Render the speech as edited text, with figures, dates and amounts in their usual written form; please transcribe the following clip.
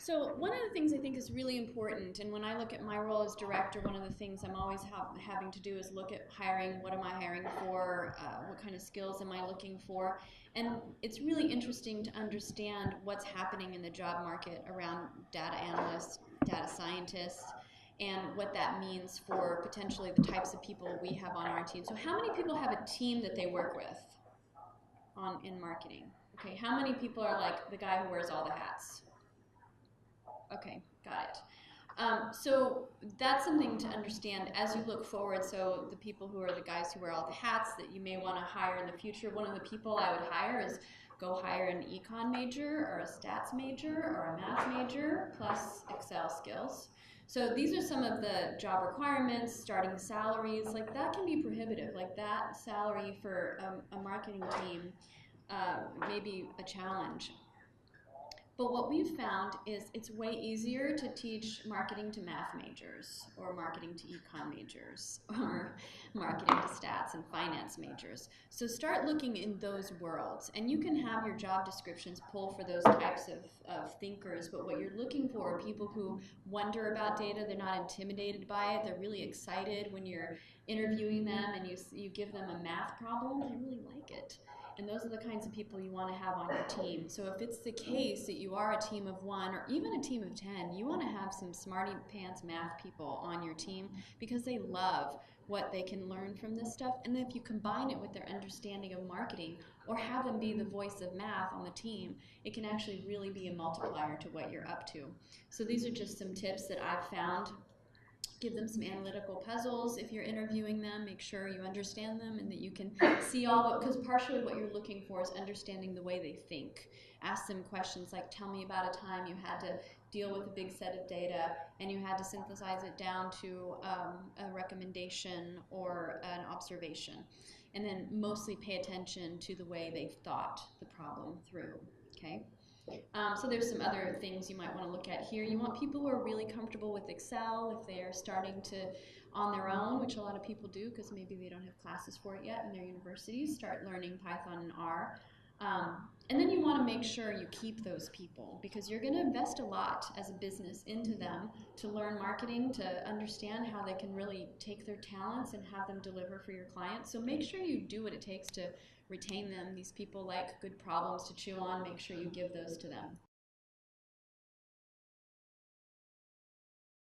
So one of the things I think is really important, and when I look at my role as director, one of the things I'm always having to do is look at hiring. What am I hiring for? What kind of skills am I looking for? And it's really interesting to understand what's happening in the job market around data analysts, data scientists, and what that means for potentially the types of people we have on our team. So how many people have a team that they work with in marketing? Okay, how many people are like the guy who wears all the hats? Okay, got it. So that's something to understand as you look forward. So the people who are the guys who wear all the hats that you may want to hire in the future, one of the people I would hire is go hire an econ major or a stats major or a math major plus Excel skills. So these are some of the job requirements, starting salaries. Like that can be prohibitive. Like that salary for a marketing team may be a challenge. But what we've found is it's way easier to teach marketing to math majors or marketing to econ majors or marketing to stats and finance majors. So start looking in those worlds, and you can have your job descriptions pull for those types of thinkers, but what you're looking for are people who wonder about data, they're not intimidated by it, they're really excited when you're interviewing them and you give them a math problem, they really like it. And those are the kinds of people you want to have on your team. So if it's the case that you are a team of 1 or even a team of 10, you want to have some smarty pants math people on your team because they love what they can learn from this stuff. And then if you combine it with their understanding of marketing or have them be the voice of math on the team, it can actually really be a multiplier to what you're up to. So these are just some tips that I've found. Give them some analytical puzzles if you're interviewing them. Make sure you understand them and that you can see all, because partially what you're looking for is understanding the way they think. Ask them questions like, tell me about a time you had to deal with a big set of data and you had to synthesize it down to a recommendation or an observation. And then mostly pay attention to the way they've thought the problem through, okay? So there's some other things you might want to look at here. You want people who are really comfortable with Excel if they are starting to, on their own, which a lot of people do because maybe they don't have classes for it yet in their universities, start learning Python and R. And then you want to make sure you keep those people because you're going to invest a lot as a business into them to learn marketing, to understand how they can really take their talents and have them deliver for your clients. So make sure you do what it takes to retain them. These people like good problems to chew on. Make sure you give those to them.